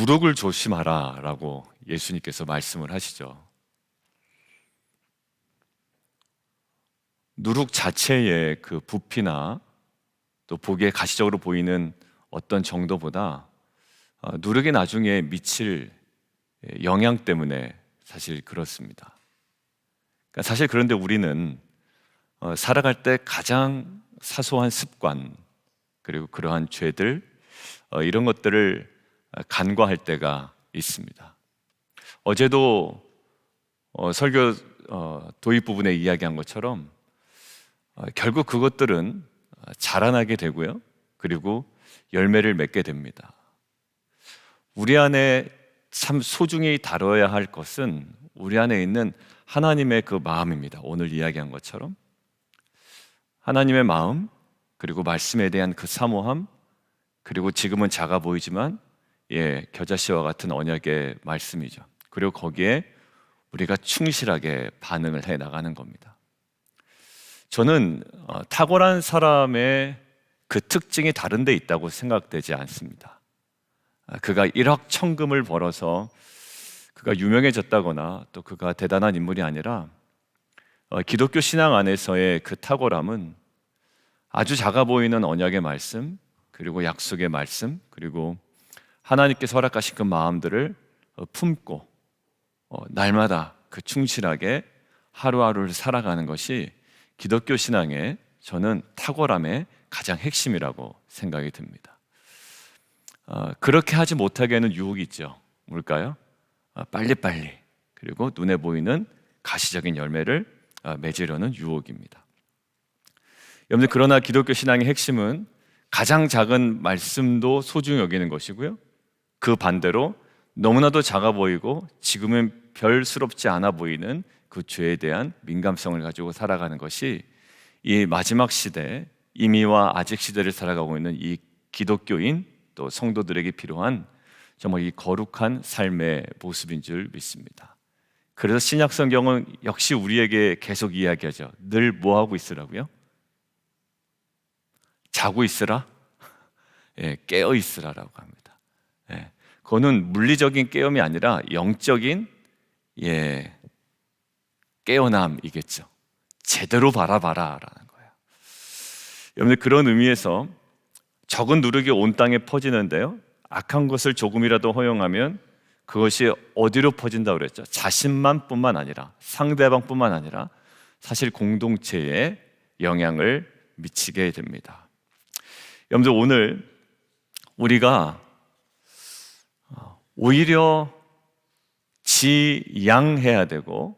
누룩을 조심하라 라고 예수님께서 말씀을 하시죠. 누룩 자체의 그 부피나 또 보기에 가시적으로 보이는 어떤 정도보다 누룩이 나중에 미칠 영향 때문에 사실 그렇습니다. 그러니까 사실 그런데 우리는 살아갈 때 가장 사소한 습관, 그리고 그러한 죄들, 이런 것들을 간과할 때가 있습니다. 어제도 설교 도입 부분에 이야기한 것처럼 결국 그것들은 자라나게 되고요, 그리고 열매를 맺게 됩니다. 우리 안에 참 소중히 다뤄야 할 것은 우리 안에 있는 하나님의 그 마음입니다. 오늘 이야기한 것처럼 하나님의 마음, 그리고 말씀에 대한 그 사모함, 그리고 지금은 작아 보이지만 겨자씨와 같은 언약의 말씀이죠. 그리고 거기에 우리가 충실하게 반응을 해 나가는 겁니다. 저는 탁월한 사람의 그 특징이 다른 데 있다고 생각되지 않습니다. 그가 일확천금을 벌어서 그가 유명해졌다거나 또 그가 대단한 인물이 아니라 기독교 신앙 안에서의 그 탁월함은 아주 작아 보이는 언약의 말씀, 그리고 약속의 말씀, 그리고 하나님께서 허락하신 그 마음들을 품고 날마다 그 충실하게 하루하루를 살아가는 것이 기독교 신앙의 저는 탁월함의 가장 핵심이라고 생각이 듭니다. 그렇게 하지 못하게 하는 유혹이 있죠. 뭘까요? 빨리빨리, 그리고 눈에 보이는 가시적인 열매를 맺으려는 유혹입니다. 여러분들, 그러나 기독교 신앙의 핵심은 가장 작은 말씀도 소중히 여기는 것이고요, 그 반대로 너무나도 작아 보이고 지금은 별스럽지 않아 보이는 그 죄에 대한 민감성을 가지고 살아가는 것이 이 마지막 시대, 이미와 아직 시대를 살아가고 있는 이 기독교인 또 성도들에게 필요한 정말 이 거룩한 삶의 모습인 줄 믿습니다. 그래서 신약 성경은 역시 우리에게 계속 이야기하죠. 늘 뭐하고 있으라고요? 자고 있으라? 깨어 있으라라고 합니다. 그거는 물리적인 깨움이 아니라 영적인 깨어남이겠죠. 제대로 바라봐라라는 거예요. 여러분들, 그런 의미에서 적은 누룩이 온 땅에 퍼지는데요, 악한 것을 조금이라도 허용하면 그것이 어디로 퍼진다고 그랬죠? 자신만 뿐만 아니라 상대방뿐만 아니라 사실 공동체에 영향을 미치게 됩니다. 여러분들, 오늘 우리가 오히려 지양해야 되고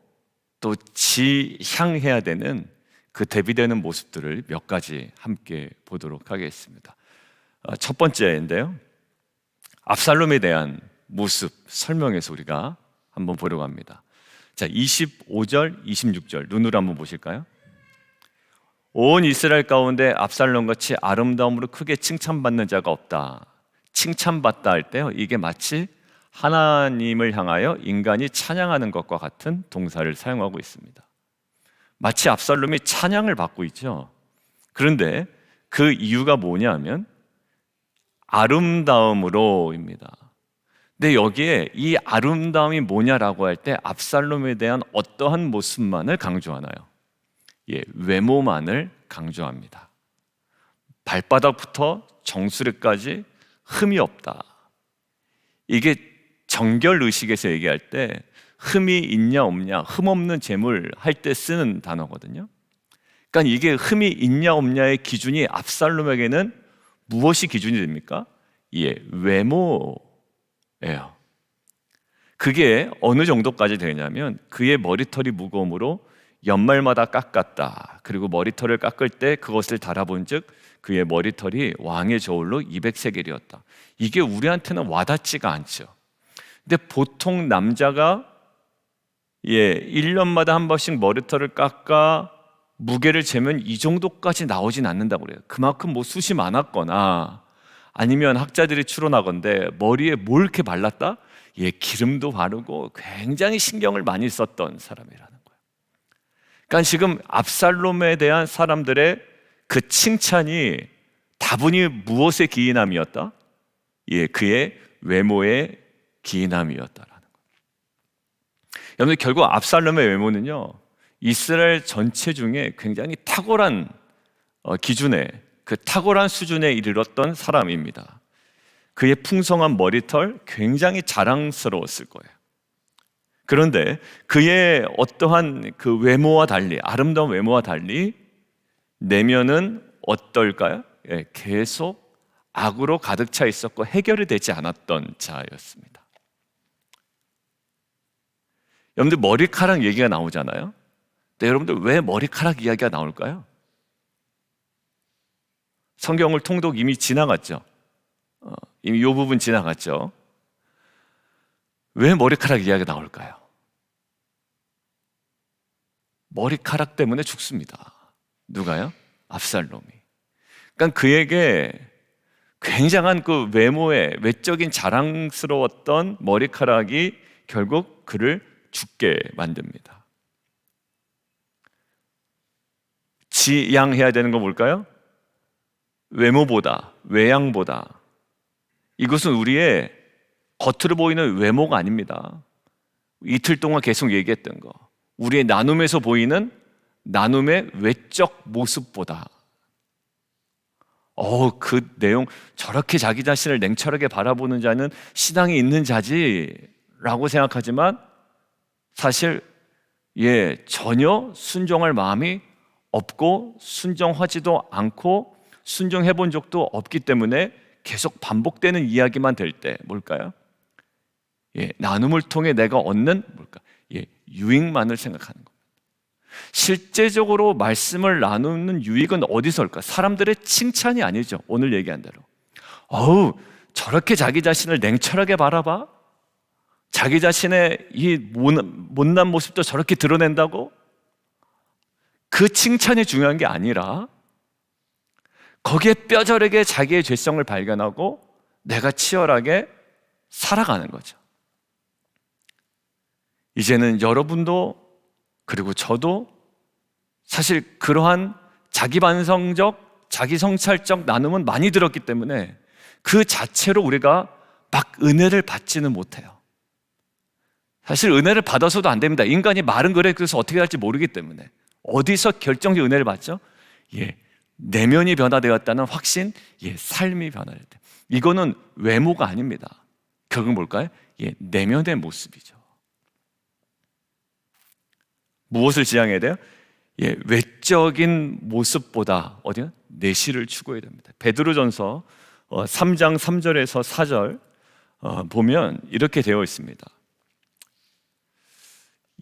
또 지향해야 되는 그 대비되는 모습들을 몇 가지 함께 보도록 하겠습니다. 첫 번째인데요, 압살롬에 대한 모습 설명해서 우리가 한번 보려고 합니다. 자, 25절, 26절 눈으로 한번 보실까요? 온 이스라엘 가운데 압살롬같이 아름다움으로 크게 칭찬받는 자가 없다. 칭찬받다 할 때요, 이게 마치 하나님을 향하여 인간이 찬양하는 것과 같은 동사를 사용하고 있습니다. 마치 압살롬이 찬양을 받고 있죠. 그런데 그 이유가 뭐냐면 아름다움으로입니다. 근데 여기에 이 아름다움이 뭐냐라고 할 때 압살롬에 대한 어떠한 모습만을 강조하나요? 외모만을 강조합니다. 발바닥부터 정수리까지 흠이 없다. 이게 정결의식에서 얘기할 때 흠이 있냐 없냐, 흠 없는 재물 할 때 쓰는 단어거든요. 그러니까 이게 흠이 있냐 없냐의 기준이 압살롬에게는 무엇이 기준이 됩니까? 외모예요. 그게 어느 정도까지 되냐면 그의 머리털이 무거움으로 연말마다 깎았다. 그리고 머리털을 깎을 때 그것을 달아본 즉 그의 머리털이 왕의 저울로 200세겔이었다. 이게 우리한테는 와닿지가 않죠. 근데 보통 남자가 1년마다 한 번씩 머리털을 깎아 무게를 재면 이 정도까지 나오진 않는다고 그래요. 그만큼 숫이 많았거나 아니면 학자들이 추론하건대 머리에 뭘 이렇게 발랐다? 기름도 바르고 굉장히 신경을 많이 썼던 사람이라는 거예요. 그러니까 지금 압살롬에 대한 사람들의 그 칭찬이 다분히 무엇의 기인함이었다? 그의 외모의 기인함이었다라는 거예요. 여러분, 결국 압살롬의 외모는요, 이스라엘 전체 중에 굉장히 탁월한 기준에, 그 탁월한 수준에 이르렀던 사람입니다. 그의 풍성한 머리털 굉장히 자랑스러웠을 거예요. 그런데 그의 어떠한 그 외모와 달리, 아름다운 외모와 달리 내면은 어떨까요? 계속 악으로 가득 차 있었고 해결이 되지 않았던 자였습니다. 여러분들, 머리카락 얘기가 나오잖아요. 근데 여러분들, 왜 머리카락 이야기가 나올까요? 성경을 통독 이미 지나갔죠. 이미 이 부분 지나갔죠. 왜 머리카락 이야기가 나올까요? 머리카락 때문에 죽습니다. 누가요? 압살롬이. 그러니까 그에게 굉장한 그 외모의 외적인 자랑스러웠던 머리카락이 결국 그를 죽게 만듭니다. 지양해야 되는 건 뭘까요? 외모보다, 외양보다. 이것은 우리의 겉으로 보이는 외모가 아닙니다. 이틀 동안 계속 얘기했던 거, 우리의 나눔에서 보이는 나눔의 외적 모습보다. 그 내용, 저렇게 자기 자신을 냉철하게 바라보는 자는 신앙이 있는 자지라고 생각하지만 사실 전혀 순종할 마음이 없고 순종하지도 않고 순종해 본 적도 없기 때문에 계속 반복되는 이야기만 될 때 뭘까요? 나눔을 통해 내가 얻는 유익만을 생각하는 겁니다. 실제적으로 말씀을 나누는 유익은 어디서 올까? 사람들의 칭찬이 아니죠. 오늘 얘기한 대로 저렇게 자기 자신을 냉철하게 바라봐? 자기 자신의 이 못난 모습도 저렇게 드러낸다고? 그 칭찬이 중요한 게 아니라 거기에 뼈저리게 자기의 죄성을 발견하고 내가 치열하게 살아가는 거죠. 이제는 여러분도, 그리고 저도 사실 그러한 자기 반성적, 자기 성찰적 나눔은 많이 들었기 때문에 그 자체로 우리가 막 은혜를 받지는 못해요. 사실 은혜를 받아서도 안 됩니다. 인간이 말은 그래, 그래서 어떻게 할지 모르기 때문에. 어디서 결정적 은혜를 받죠? 내면이 변화되었다는 확신, 삶이 변화됐다. 이거는 외모가 아닙니다. 결국은 뭘까요? 내면의 모습이죠. 무엇을 지향해야 돼요? 외적인 모습보다 어디요? 내실을 추구해야 됩니다. 베드로전서 3장 3절에서 4절 보면 이렇게 되어 있습니다.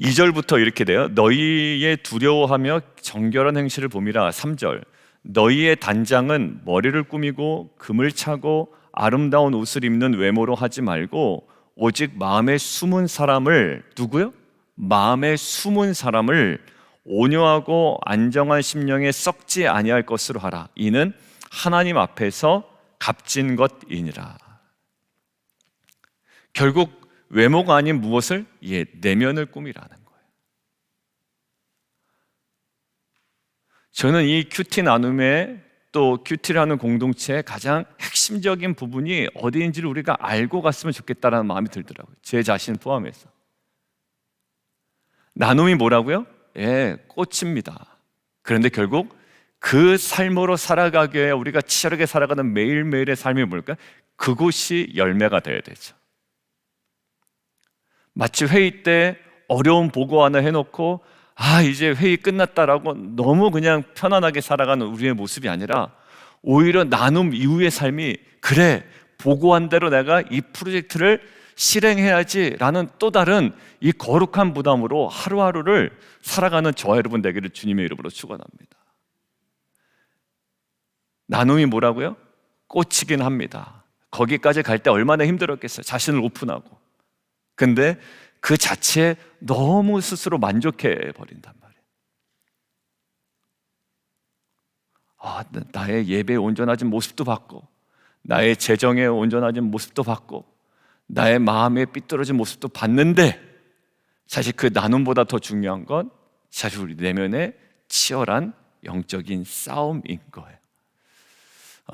2절부터 이렇게 돼요. 너희의 두려워하며 정결한 행실을 봄이라. 3절, 너희의 단장은 머리를 꾸미고 금을 차고 아름다운 옷을 입는 외모로 하지 말고 오직 마음에 숨은 사람을, 누구요? 마음에 숨은 사람을 온유하고 안정한 심령에 썩지 아니할 것으로 하라. 이는 하나님 앞에서 값진 것이니라. 결국 외모가 아닌 무엇을? 내면을 꾸미라는 거예요. 저는 이 큐티 나눔의, 또 큐티라는 공동체의 가장 핵심적인 부분이 어디인지를 우리가 알고 갔으면 좋겠다는 마음이 들더라고요. 제 자신 포함해서. 나눔이 뭐라고요? 꽃입니다. 그런데 결국 그 삶으로 살아가기 위해 우리가 치열하게 살아가는 매일매일의 삶이 뭘까요? 그곳이 열매가 되어야 되죠. 마치 회의 때 어려운 보고 하나 해놓고 이제 회의 끝났다라고 너무 그냥 편안하게 살아가는 우리의 모습이 아니라 오히려 나눔 이후의 삶이, 그래, 보고한 대로 내가 이 프로젝트를 실행해야지라는 또 다른 이 거룩한 부담으로 하루하루를 살아가는 저와 여러분 되기를 주님의 이름으로 축원합니다. 나눔이 뭐라고요? 꽃이긴 합니다. 거기까지 갈 때 얼마나 힘들었겠어요. 자신을 오픈하고. 근데 그 자체에 너무 스스로 만족해 버린단 말이에요. 나의 예배에 온전하진 모습도 봤고, 나의 재정에 온전하진 모습도 봤고, 나의 마음에 삐뚤어진 모습도 봤는데, 사실 그 나눔보다 더 중요한 건 사실 우리 내면의 치열한 영적인 싸움인 거예요.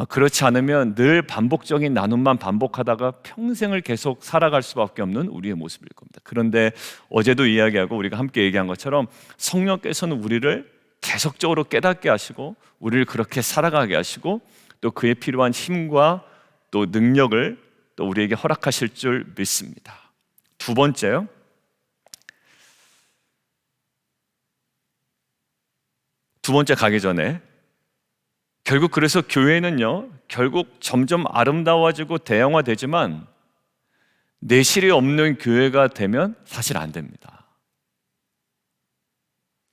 그렇지 않으면 늘 반복적인 나눔만 반복하다가 평생을 계속 살아갈 수밖에 없는 우리의 모습일 겁니다. 그런데 어제도 이야기하고 우리가 함께 얘기한 것처럼 성령께서는 우리를 계속적으로 깨닫게 하시고 우리를 그렇게 살아가게 하시고 또 그에 필요한 힘과 또 능력을 또 우리에게 허락하실 줄 믿습니다. 두 번째요. 두 번째 가기 전에 결국 그래서 교회는요, 결국 점점 아름다워지고 대형화되지만 내실이 없는 교회가 되면 사실 안 됩니다.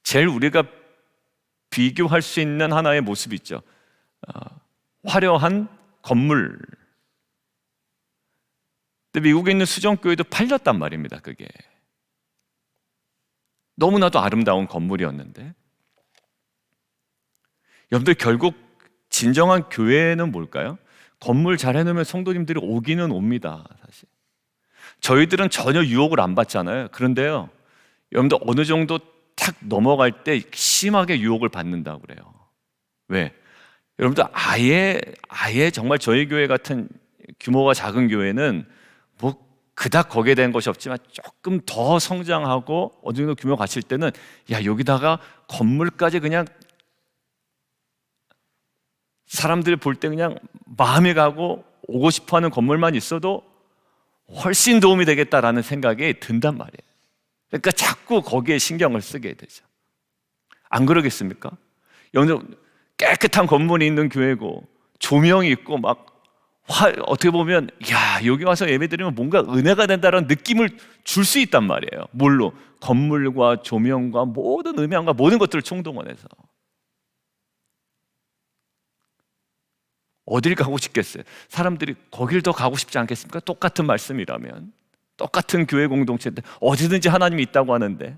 제일 우리가 비교할 수 있는 하나의 모습이 있죠. 화려한 건물. 근데 미국에 있는 수정교회도 팔렸단 말입니다, 그게. 너무나도 아름다운 건물이었는데. 여러분들 결국 진정한 교회는 뭘까요? 건물 잘 해놓으면 성도님들이 오기는 옵니다, 사실. 저희들은 전혀 유혹을 안 받잖아요. 그런데요, 여러분들 어느 정도 탁 넘어갈 때 심하게 유혹을 받는다고 그래요. 왜? 여러분들 아예 정말 저희 교회 같은 규모가 작은 교회는 뭐 그닥 거기에 대한 것이 없지만 조금 더 성장하고 어느 정도 규모가 갖출 때는 야, 여기다가 건물까지 그냥 사람들이 볼 때 그냥 마음이 가고 오고 싶어하는 건물만 있어도 훨씬 도움이 되겠다라는 생각이 든단 말이에요. 그러니까 자꾸 거기에 신경을 쓰게 되죠. 안 그러겠습니까? 여러분 깨끗한 건물이 있는 교회고 조명이 있고 막 어떻게 보면 야, 여기 와서 예배드리면 뭔가 은혜가 된다는 느낌을 줄 수 있단 말이에요. 뭘로? 건물과 조명과 모든 음향과 모든 것들을 총동원해서. 어딜 가고 싶겠어요? 사람들이 거길 더 가고 싶지 않겠습니까? 똑같은 말씀이라면, 똑같은 교회 공동체인데 어디든지 하나님이 있다고 하는데,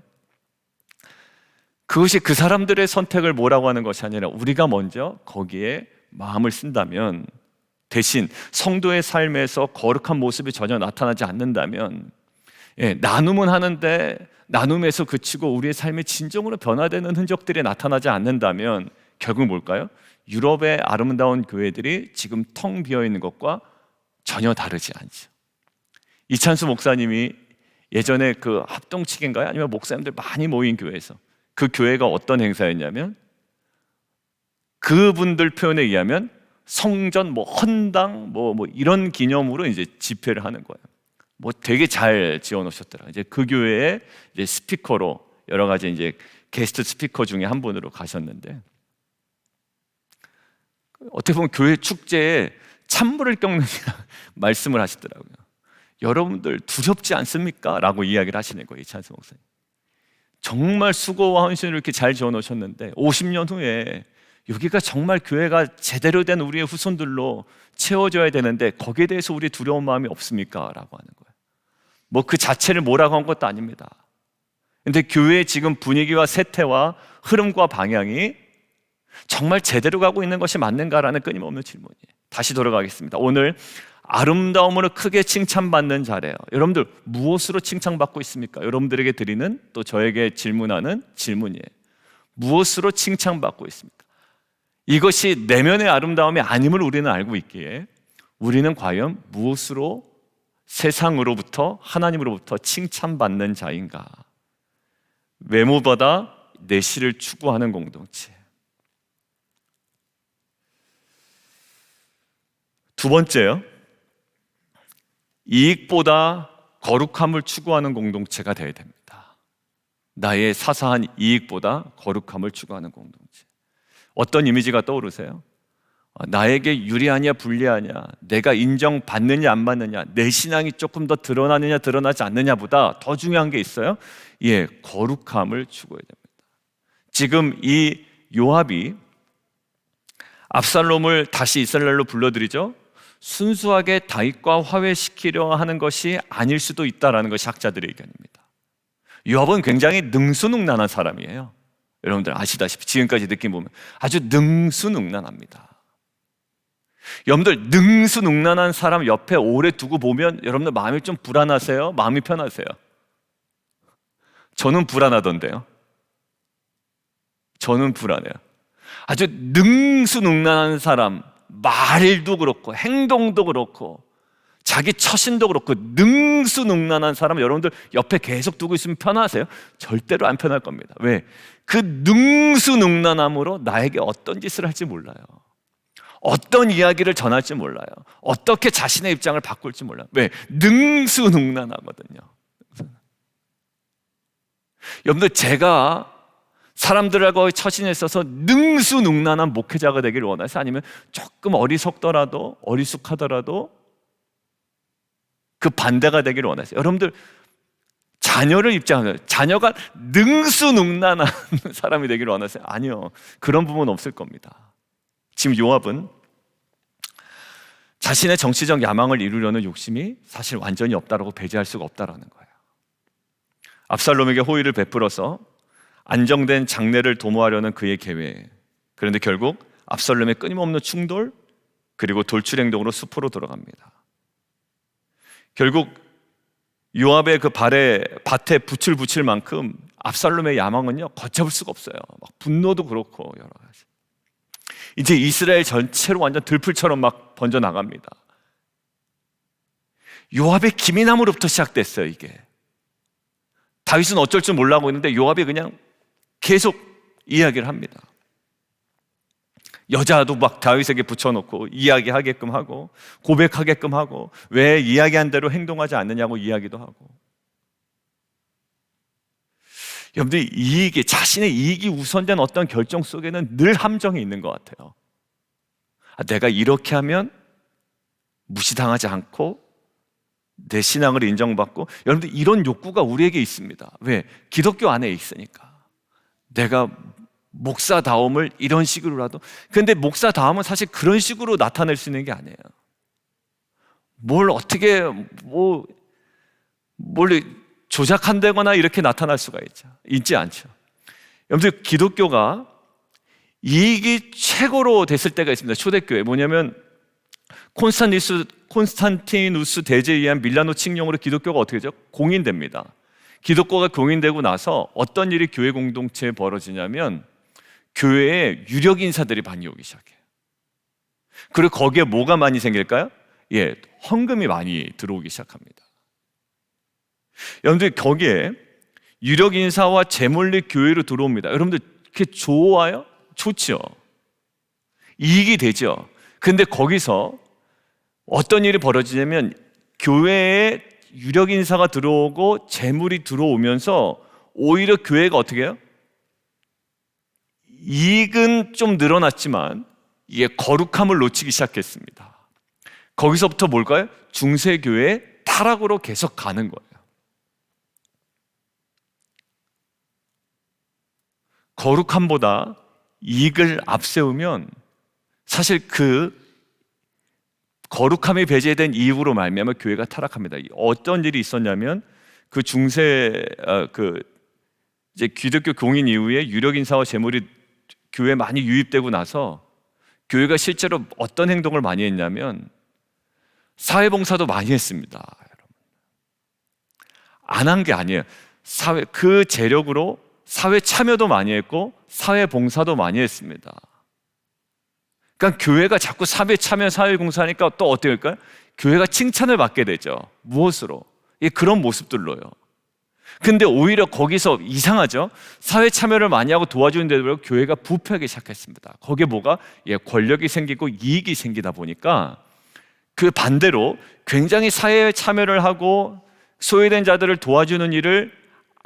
그것이 그 사람들의 선택을 뭐라고 하는 것이 아니라 우리가 먼저 거기에 마음을 쓴다면, 대신 성도의 삶에서 거룩한 모습이 전혀 나타나지 않는다면, 나눔은 하는데 나눔에서 그치고 우리의 삶이 진정으로 변화되는 흔적들이 나타나지 않는다면 결국 뭘까요? 유럽의 아름다운 교회들이 지금 텅 비어 있는 것과 전혀 다르지 않죠. 이찬수 목사님이 예전에 그 합동치기인가요? 아니면 목사님들 많이 모인 교회에서, 그 교회가 어떤 행사였냐면 그분들 표현에 의하면 성전 헌당 이런 기념으로 이제 집회를 하는 거예요. 되게 잘 지어 놓으셨더라고요. 이제 그 교회에 이제 스피커로 여러 가지 이제 게스트 스피커 중에 한 분으로 가셨는데, 어떻게 보면 교회 축제에 찬물을 꺾는 말씀을 하시더라고요. 여러분들 두렵지 않습니까? 라고 이야기를 하시는 거예요, 이찬수 목사님. 정말 수고와 헌신을 이렇게 잘 지어 놓으셨는데 50년 후에 여기가 정말 교회가 제대로 된 우리의 후손들로 채워져야 되는데 거기에 대해서 우리 두려운 마음이 없습니까? 라고 하는 거예요. 그 자체를 뭐라고 한 것도 아닙니다. 근데 교회의 지금 분위기와 세태와 흐름과 방향이 정말 제대로 가고 있는 것이 맞는가라는 끊임없는 질문이에요. 다시 돌아가겠습니다. 오늘 아름다움으로 크게 칭찬받는 자래요. 여러분들 무엇으로 칭찬받고 있습니까? 여러분들에게 드리는, 또 저에게 질문하는 질문이에요. 무엇으로 칭찬받고 있습니까? 이것이 내면의 아름다움이 아님을 우리는 알고 있기에 우리는 과연 무엇으로 세상으로부터, 하나님으로부터 칭찬받는 자인가? 외모보다 내실을 추구하는 공동체. 두 번째요, 이익보다 거룩함을 추구하는 공동체가 되어야 됩니다. 나의 사사한 이익보다 거룩함을 추구하는 공동체. 어떤 이미지가 떠오르세요? 나에게 유리하냐 불리하냐, 내가 인정받느냐 안 받느냐, 내 신앙이 조금 더 드러나느냐 드러나지 않느냐보다 더 중요한 게 있어요. 거룩함을 추구해야 됩니다. 지금 이 요압이 압살롬을 다시 이스라엘로 불러들이죠. 순수하게 다윗과 화해시키려 하는 것이 아닐 수도 있다는 것이 학자들의 의견입니다. 요압은 굉장히 능수능란한 사람이에요. 여러분들 아시다시피 지금까지 느낌 보면 아주 능수능란합니다. 여러분들 능수능란한 사람 옆에 오래 두고 보면 여러분들 마음이 좀 불안하세요? 마음이 편하세요? 저는 불안하던데요. 저는 불안해요. 아주 능수능란한 사람, 말도 그렇고 행동도 그렇고 자기 처신도 그렇고 능수능란한 사람, 여러분들 옆에 계속 두고 있으면 편하세요? 절대로 안 편할 겁니다. 왜? 그 능수능란함으로 나에게 어떤 짓을 할지 몰라요. 어떤 이야기를 전할지 몰라요. 어떻게 자신의 입장을 바꿀지 몰라요. 왜? 능수능란하거든요. 여러분들, 제가 사람들하고의 처신에 있어서 능수능란한 목회자가 되기를 원하세요? 아니면 조금 어리숙하더라도 그 반대가 되기를 원하세요? 여러분들, 자녀를 입장하세요. 자녀가 능수능란한 사람이 되기를 원하세요? 아니요, 그런 부분 없을 겁니다. 지금 요압은 자신의 정치적 야망을 이루려는 욕심이 사실 완전히 없다라고 배제할 수가 없다라는 거예요. 압살롬에게 호의를 베풀어서 안정된 장래를 도모하려는 그의 계획, 그런데 결국 압살롬의 끊임없는 충돌 그리고 돌출 행동으로 숲으로 들어갑니다. 결국 요압의 그 밭에 붓을 붙일 만큼 압살롬의 야망은요 걷잡을 수가 없어요. 막 분노도 그렇고 여러 가지. 이제 이스라엘 전체로 완전 들풀처럼 막 번져 나갑니다. 요압의 기민함으로부터 시작됐어요. 이게 다윗은 어쩔 줄 몰라고 있는데 요압이 그냥 계속 이야기를 합니다. 여자도 막 다윗에게 붙여놓고 이야기하게끔 하고 고백하게끔 하고 왜 이야기한 대로 행동하지 않느냐고 이야기도 하고. 여러분들, 자신의 이익이 우선된 어떤 결정 속에는 늘 함정이 있는 것 같아요. 내가 이렇게 하면 무시당하지 않고 내 신앙을 인정받고, 여러분들 이런 욕구가 우리에게 있습니다. 왜? 기독교 안에 있으니까. 내가 목사다움을 이런 식으로라도. 근데 목사다움은 사실 그런 식으로 나타낼 수 있는 게 아니에요. 뭘 어떻게 뭘 조작한다거나 이렇게 나타날 수가 있지 않죠. 여러분들, 기독교가 이익이 최고로 됐을 때가 있습니다. 초대교회 뭐냐면 콘스탄티누스 대제에 의한 밀라노 칙령으로 기독교가 어떻게 되죠? 공인됩니다. 기독교가 공인되고 나서 어떤 일이 교회 공동체에 벌어지냐면 교회에 유력 인사들이 많이 오기 시작해요. 그리고 거기에 뭐가 많이 생길까요? 헌금이 많이 들어오기 시작합니다. 여러분들, 거기에 유력 인사와 재물이 교회로 들어옵니다. 여러분들, 그게 좋아요? 좋죠. 이익이 되죠. 근데 거기서 어떤 일이 벌어지냐면 교회에 유력 인사가 들어오고 재물이 들어오면서 오히려 교회가 어떻게 해요? 이익은 좀 늘어났지만 이게 거룩함을 놓치기 시작했습니다. 거기서부터 뭘까요? 중세교회의 타락으로 계속 가는 거예요. 거룩함보다 이익을 앞세우면 사실 그 거룩함이 배제된 이유로 말미암아 교회가 타락합니다. 어떤 일이 있었냐면 그 이제 기독교 공인 이후에 유력 인사와 재물이 교회에 많이 유입되고 나서 교회가 실제로 어떤 행동을 많이 했냐면 사회봉사도 많이 했습니다. 안 한 게 아니에요. 그 재력으로 사회 참여도 많이 했고 사회봉사도 많이 했습니다. 그러니까 교회가 자꾸 사회 참여, 사회봉사하니까 또 어떻게 할까요? 교회가 칭찬을 받게 되죠. 무엇으로? 그런 모습들로요. 근데 오히려 거기서 이상하죠? 사회 참여를 많이 하고 도와주는데도 교회가 부패하기 시작했습니다. 거기에 뭐가? 권력이 생기고 이익이 생기다 보니까 그 반대로 굉장히 사회에 참여를 하고 소외된 자들을 도와주는 일을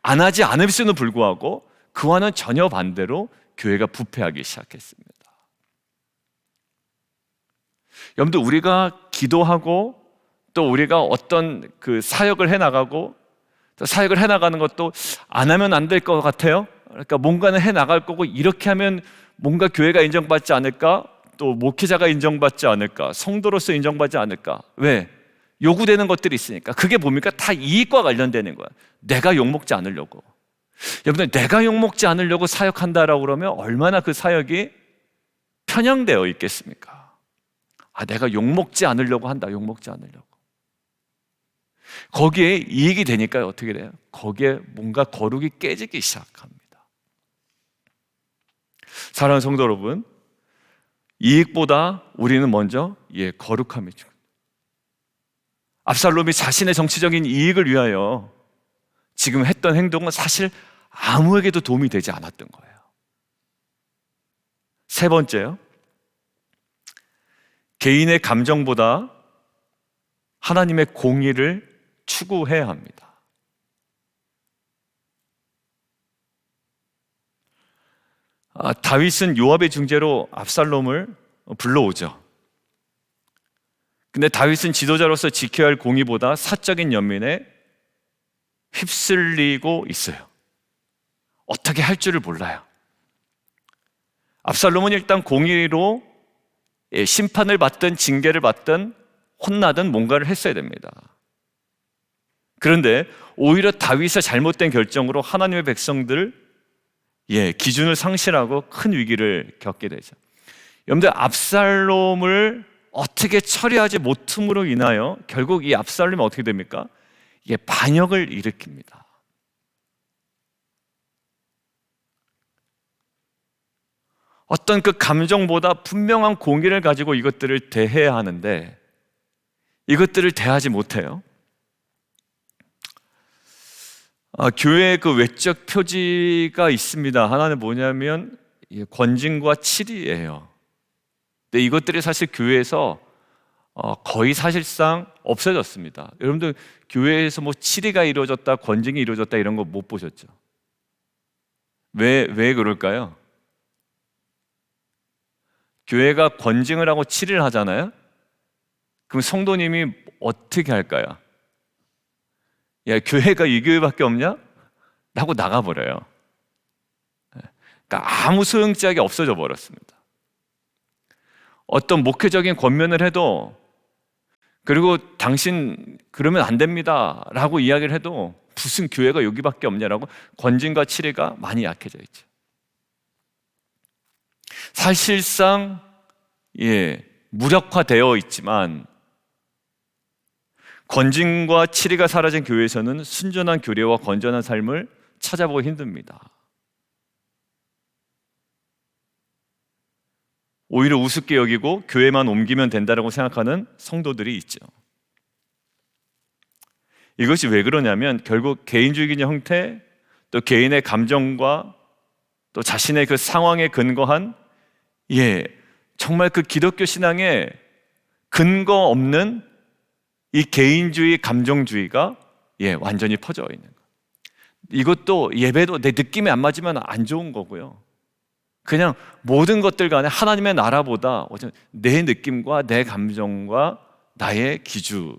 안 하지 않음에도 불구하고 그와는 전혀 반대로 교회가 부패하기 시작했습니다. 여러분들, 우리가 기도하고 또 우리가 어떤 그 사역을 해나가고 또 사역을 해나가는 것도 안 하면 안 될 것 같아요. 그러니까 뭔가는 해나갈 거고 이렇게 하면 뭔가 교회가 인정받지 않을까? 또 목회자가 인정받지 않을까? 성도로서 인정받지 않을까? 왜? 요구되는 것들이 있으니까. 그게 뭡니까? 다 이익과 관련되는 거야. 내가 욕먹지 않으려고. 여러분들, 내가 욕먹지 않으려고 사역한다라고 그러면 얼마나 그 사역이 편향되어 있겠습니까? 내가 욕먹지 않으려고 한다. 욕먹지 않으려고. 거기에 이익이 되니까 어떻게 돼요? 거기에 뭔가 거룩이 깨지기 시작합니다. 사랑하는 성도 여러분, 이익보다 우리는 먼저 거룩함이 중요해요. 압살롬이 자신의 정치적인 이익을 위하여 지금 했던 행동은 사실 아무에게도 도움이 되지 않았던 거예요. 세 번째요. 개인의 감정보다 하나님의 공의를 추구해야 합니다. 다윗은 요압의 중재로 압살롬을 불러오죠. 근데 다윗은 지도자로서 지켜야 할 공의보다 사적인 연민에 휩쓸리고 있어요. 어떻게 할 줄을 몰라요. 압살롬은 일단 공의로 심판을 받든 징계를 받든 혼나든 뭔가를 했어야 됩니다. 그런데 오히려 다윗의 잘못된 결정으로 하나님의 백성들 기준을 상실하고 큰 위기를 겪게 되죠. 여러분들, 압살롬을 어떻게 처리하지 못함으로 인하여 결국 이 압살롬이 어떻게 됩니까? 반역을 일으킵니다. 어떤 그 감정보다 분명한 공의를 가지고 이것들을 대해야 하는데 이것들을 대하지 못해요. 교회의 그 외적 표지가 있습니다. 하나는 뭐냐면 권징과 치리예요. 근데 이것들이 사실 교회에서 거의 사실상 없어졌습니다. 여러분들 교회에서 뭐 치리가 이루어졌다, 권징이 이루어졌다 이런 거 못 보셨죠? 왜 그럴까요? 교회가 권징을 하고 치리를 하잖아요. 그럼 성도님이 어떻게 할까요? 야, 교회가 이 교회밖에 없냐? 라고 나가버려요. 그러니까 아무 소용짝이 없어져 버렸습니다. 어떤 목회적인 권면을 해도, 그리고 당신 그러면 안 됩니다 라고 이야기를 해도 무슨 교회가 여기밖에 없냐라고 권징과 치리가 많이 약해져 있죠. 사실상 무력화되어 있지만 권징과 치리가 사라진 교회에서는 순전한 교례와 건전한 삶을 찾아보기 힘듭니다. 오히려 우습게 여기고 교회만 옮기면 된다고 생각하는 성도들이 있죠. 이것이 왜 그러냐면 결국 개인주의적인 형태, 또 개인의 감정과 또 자신의 그 상황에 근거한 정말 그 기독교 신앙에 근거 없는 이 개인주의, 감정주의가 완전히 퍼져 있는 거예요. 이것도 예배도 내 느낌에 안 맞으면 안 좋은 거고요. 그냥 모든 것들 간에 하나님의 나라보다 내 느낌과 내 감정과 나의 기준이에요.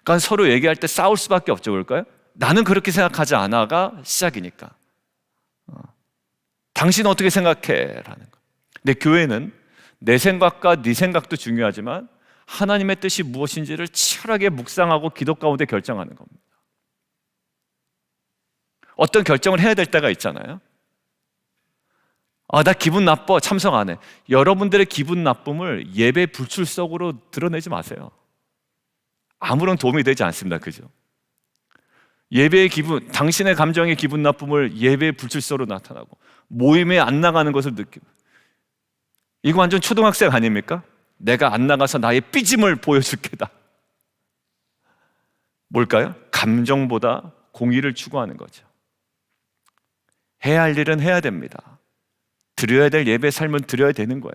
그러니까 서로 얘기할 때 싸울 수밖에 없죠. 그럴까요? 나는 그렇게 생각하지 않아가 시작이니까. 당신 어떻게 생각해? 라는 거. 근데 교회는 내 생각과 네 생각도 중요하지만 하나님의 뜻이 무엇인지를 치열하게 묵상하고 기도 가운데 결정하는 겁니다. 어떤 결정을 해야 될 때가 있잖아요. 나 기분 나빠, 참석 안 해. 여러분들의 기분 나쁨을 예배 불출석으로 드러내지 마세요. 아무런 도움이 되지 않습니다. 그죠? 예배의 기분, 당신의 감정의 기분 나쁨을 예배 불출석으로 나타나고 모임에 안 나가는 것을 느끼고, 이거 완전 초등학생 아닙니까? 내가 안 나가서 나의 삐짐을 보여줄 게다. 뭘까요? 감정보다 공의를 추구하는 거죠. 해야 할 일은 해야 됩니다. 드려야 될 예배 삶은 드려야 되는 거예요.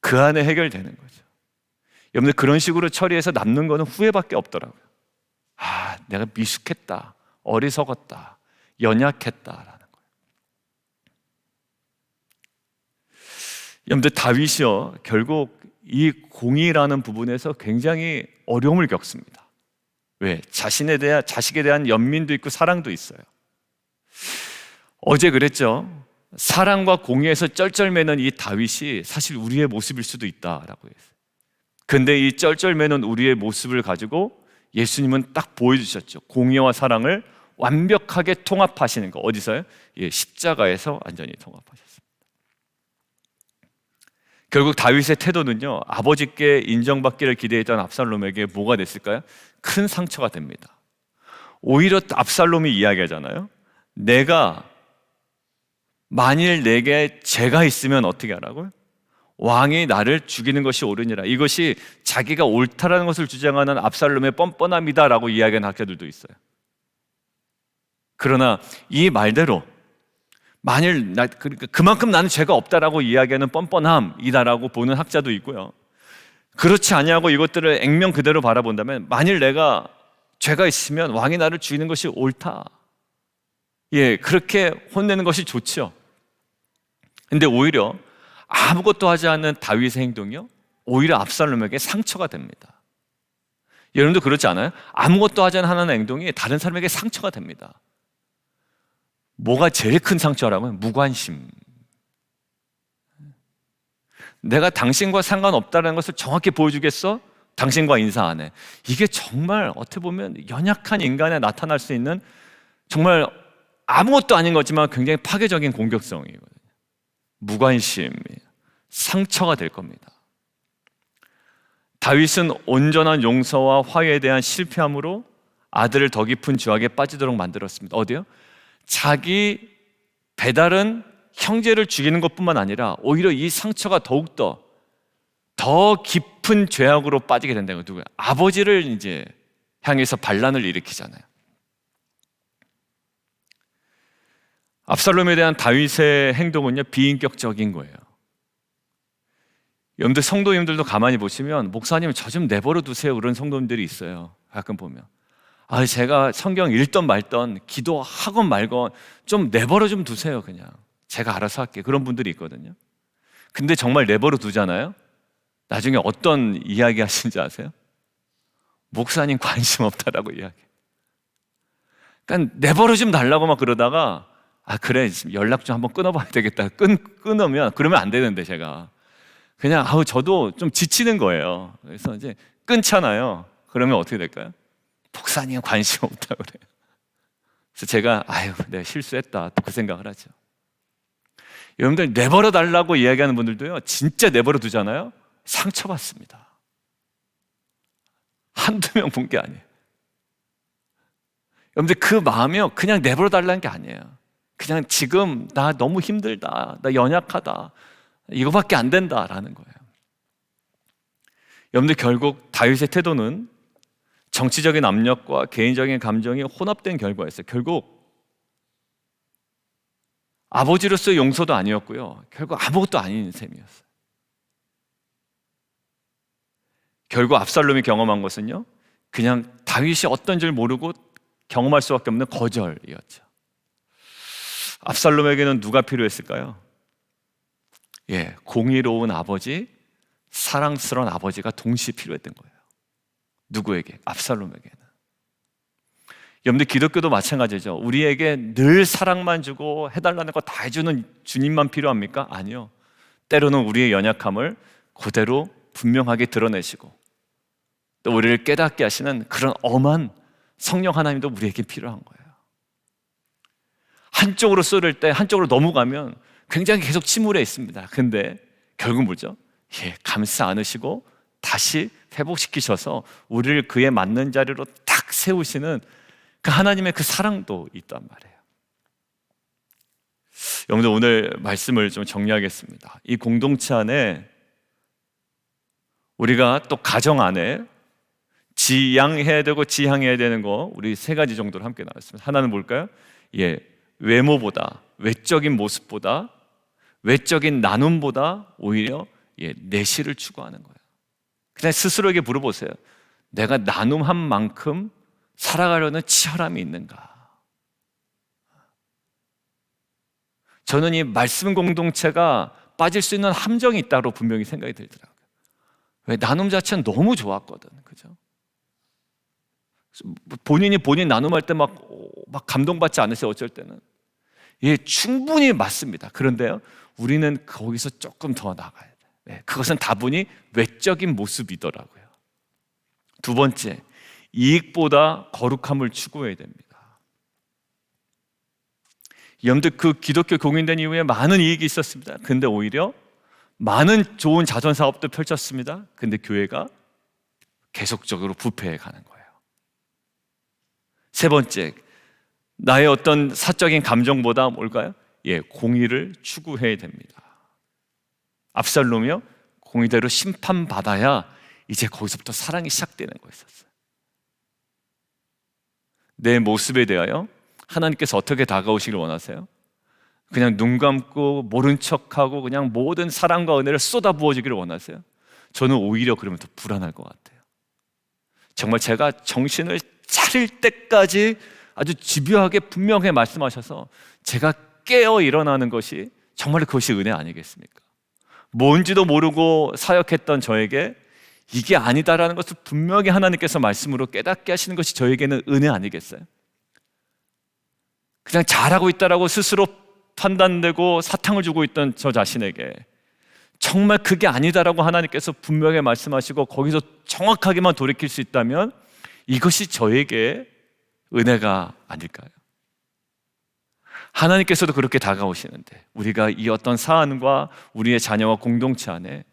그 안에 해결되는 거죠. 여러분들 그런 식으로 처리해서 남는 거는 후회밖에 없더라고요. 내가 미숙했다, 어리석었다, 연약했다라는 거예요. 여러분들 다윗이요, 결국 이 공의라는 부분에서 굉장히 어려움을 겪습니다. 왜? 자식에 대한 연민도 있고 사랑도 있어요. 어제 그랬죠. 사랑과 공의에서 쩔쩔매는 이 다윗이 사실 우리의 모습일 수도 있다라고 했어요. 근데 이 쩔쩔매는 우리의 모습을 가지고 예수님은 딱 보여주셨죠. 공의와 사랑을 완벽하게 통합하시는 거. 어디서요? 십자가에서 완전히 통합하셨습니다. 결국 다윗의 태도는요, 아버지께 인정받기를 기대했던 압살롬에게 뭐가 됐을까요? 큰 상처가 됩니다. 오히려 압살롬이 이야기하잖아요. 만일 내게 죄가 있으면 어떻게 하라고요? 왕이 나를 죽이는 것이 옳으니라. 이것이 자기가 옳다라는 것을 주장하는 압살롬의 뻔뻔함이다라고 이야기하는 학자들도 있어요. 그러나 이 말대로 만일 그러니까 그만큼 나는 죄가 없다라고 이야기하는 뻔뻔함이다라고 보는 학자도 있고요. 그렇지 아니하고 이것들을 액면 그대로 바라본다면 만일 내가 죄가 있으면 왕이 나를 죽이는 것이 옳다. 그렇게 혼내는 것이 좋죠. 근데 오히려 아무것도 하지 않는 다윗의 행동이요, 오히려 압살롬에게 상처가 됩니다. 여러분도 그렇지 않아요? 아무것도 하지 않는 행동이 다른 사람에게 상처가 됩니다. 뭐가 제일 큰 상처라면 무관심. 내가 당신과 상관없다는 것을 정확히 보여주겠어? 당신과 인사 안 해. 이게 정말 어떻게 보면 연약한 인간에 나타날 수 있는 정말 아무것도 아닌 거지만 굉장히 파괴적인 공격성이거든요. 무관심이 상처가 될 겁니다. 다윗은 온전한 용서와 화해에 대한 실패함으로 아들을 더 깊은 죄악에 빠지도록 만들었습니다. 어디요? 자기 배달은 형제를 죽이는 것뿐만 아니라 오히려 이 상처가 더욱더 더 깊은 죄악으로 빠지게 된다는 거예요. 누구예요? 아버지를 이제 향해서 반란을 일으키잖아요. 압살롬에 대한 다윗의 행동은요, 비인격적인 거예요. 여러분들 성도님들도 가만히 보시면 목사님 저 좀 내버려 두세요 그런 성도님들이 있어요. 가끔 보면 제가 성경 읽던 말던 기도하건 말건 좀 내버려 좀 두세요. 그냥 제가 알아서 할게. 그런 분들이 있거든요. 근데 정말 내버려 두잖아요. 나중에 어떤 이야기 하시는지 아세요? 목사님 관심 없다라고 이야기해요. 그러니까 내버려 좀 달라고 막 그러다가 그래 연락 좀 한번 끊어봐야 되겠다. 끊으면 그러면 안 되는데 제가 그냥 저도 좀 지치는 거예요. 그래서 이제 끊잖아요. 그러면 어떻게 될까요? 목사님 관심 없다 그래요. 그래서 제가 내가 실수했다 그 생각을 하죠. 여러분들 내버려 달라고 이야기하는 분들도요, 진짜 내버려 두잖아요. 상처받습니다. 한두 명 본 게 아니에요. 여러분들 그 마음이요, 그냥 내버려 달라는 게 아니에요. 그냥 지금 나 너무 힘들다, 나 연약하다, 이거밖에 안 된다라는 거예요. 여러분들 결국 다윗의 태도는 정치적인 압력과 개인적인 감정이 혼합된 결과였어요. 결국 아버지로서의 용서도 아니었고요, 결국 아무것도 아닌 셈이었어요. 결국 압살롬이 경험한 것은요, 그냥 다윗이 어떤 줄 모르고 경험할 수밖에 없는 거절이었죠. 압살롬에게는 누가 필요했을까요? 공의로운 아버지, 사랑스러운 아버지가 동시에 필요했던 거예요. 누구에게? 압살롬에게는. 여러분들 기독교도 마찬가지죠. 우리에게 늘 사랑만 주고 해달라는 거 다 해주는 주님만 필요합니까? 아니요. 때로는 우리의 연약함을 그대로 분명하게 드러내시고 또 우리를 깨닫게 하시는 그런 엄한 성령 하나님도 우리에게 필요한 거예요. 한쪽으로 쏠릴 때 한쪽으로 넘어가면 굉장히 계속 침울해 있습니다. 근데 결국 뭐죠? 감싸 안으시고 다시 회복시키셔서 우리를 그에 맞는 자리로 딱 세우시는 그 하나님의 그 사랑도 있단 말이에요. 여러분들 오늘 말씀을 좀 정리하겠습니다. 이 공동체 안에 우리가 또 가정 안에 지양해야 되고 지향해야 되는 거 우리 세 가지 정도를 함께 나눴습니다. 하나는 뭘까요? 외모보다, 외적인 모습보다, 외적인 나눔보다 오히려 내실을 추구하는 거예요. 그냥 스스로에게 물어보세요. 내가 나눔한 만큼 살아가려는 치열함이 있는가? 저는 이 말씀 공동체가 빠질 수 있는 함정이 있다고 분명히 생각이 들더라고요. 왜? 나눔 자체는 너무 좋았거든, 그죠? 본인이 본인 나눔할 때 막 감동받지 않으세요? 어쩔 때는 충분히 맞습니다. 그런데요, 우리는 거기서 조금 더 나가야 돼요. 그것은 다분히 외적인 모습이더라고요. 두 번째, 이익보다 거룩함을 추구해야 됩니다. 여러분들 그 기독교 공인된 이후에 많은 이익이 있었습니다. 근데 오히려 많은 좋은 자선 사업도 펼쳤습니다. 근데 교회가 계속적으로 부패해 가는 거예요. 세 번째, 나의 어떤 사적인 감정보다 뭘까요? 공의를 추구해야 됩니다. 압살롬이요, 공의대로 심판받아야 이제 거기서부터 사랑이 시작되는 거였었어요. 내 모습에 대하여 하나님께서 어떻게 다가오시길 원하세요? 그냥 눈 감고 모른 척하고 그냥 모든 사랑과 은혜를 쏟아 부어주기를 원하세요? 저는 오히려 그러면 더 불안할 것 같아요. 정말 제가 정신을 차릴 때까지 아주 집요하게 분명히 말씀하셔서 제가 깨어 일어나는 것이 정말 그것이 은혜 아니겠습니까? 뭔지도 모르고 사역했던 저에게 이게 아니다라는 것을 분명히 하나님께서 말씀으로 깨닫게 하시는 것이 저에게는 은혜 아니겠어요? 그냥 잘하고 있다라고 스스로 판단되고 사탕을 주고 있던 저 자신에게 정말 그게 아니다라고 하나님께서 분명히 말씀하시고 거기서 정확하게만 돌이킬 수 있다면 이것이 저에게 은혜가 아닐까요? 하나님께서도 그렇게 다가오시는데 우리가 이 어떤 사안과 우리의 자녀와 공동체 안에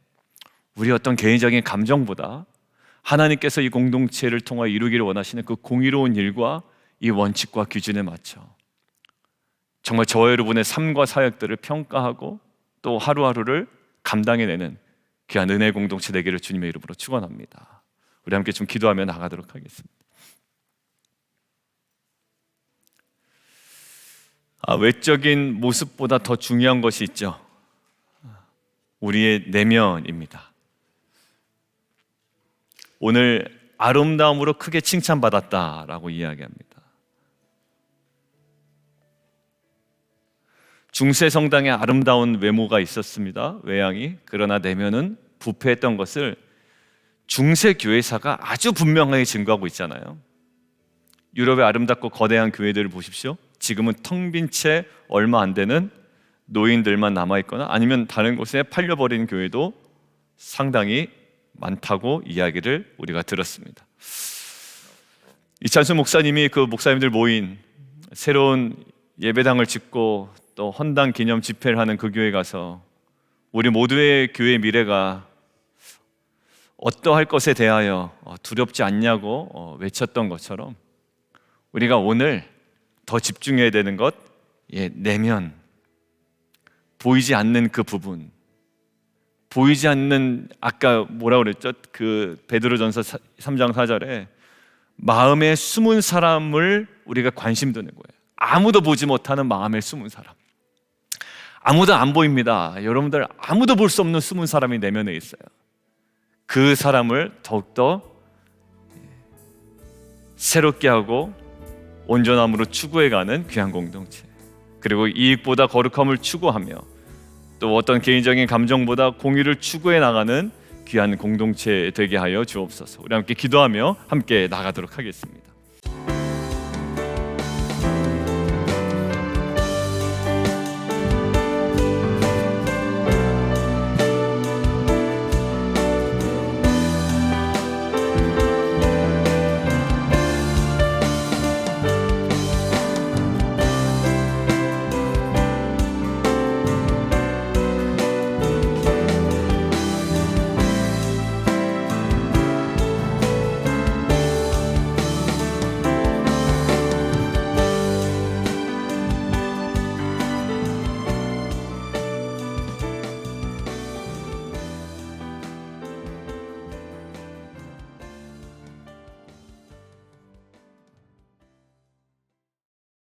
우리의 어떤 개인적인 감정보다 하나님께서 이 공동체를 통하여 이루기를 원하시는 그 공의로운 일과 이 원칙과 기준에 맞춰 정말 저와 여러분의 삶과 사역들을 평가하고 또 하루하루를 감당해내는 귀한 은혜 공동체 되기를 주님의 이름으로 축원합니다. 우리 함께 좀 기도하며 나가도록 하겠습니다. 외적인 모습보다 더 중요한 것이 있죠. 우리의 내면입니다. 오늘 아름다움으로 크게 칭찬받았다라고 이야기합니다. 중세 성당에 아름다운 외모가 있었습니다. 외양이. 그러나 내면은 부패했던 것을 중세 교회사가 아주 분명하게 증거하고 있잖아요. 유럽의 아름답고 거대한 교회들을 보십시오. 지금은 텅 빈 채 얼마 안 되는 노인들만 남아있거나 아니면 다른 곳에 팔려버린 교회도 상당히 많다고 이야기를 우리가 들었습니다. 이찬수 목사님이 그 목사님들 모인 새로운 예배당을 짓고 또 헌당 기념 집회를 하는 그 교회에 가서 우리 모두의 교회의 미래가 어떠할 것에 대하여 두렵지 않냐고 외쳤던 것처럼 우리가 오늘 더 집중해야 되는 것, 내면, 보이지 않는 그 부분, 보이지 않는 아까 뭐라고 그랬죠? 그 베드로전서 3장 4절에 마음에 숨은 사람을 우리가 관심 두는 거예요. 아무도 보지 못하는 마음에 숨은 사람. 아무도 안 보입니다. 여러분들 아무도 볼 수 없는 숨은 사람이 내면에 있어요. 그 사람을 더욱더 새롭게 하고 온전함으로 추구해가는 귀한 공동체, 그리고 이익보다 거룩함을 추구하며 또 어떤 개인적인 감정보다 공의를 추구해 나가는 귀한 공동체 되게 하여 주옵소서. 우리 함께 기도하며 함께 나가도록 하겠습니다.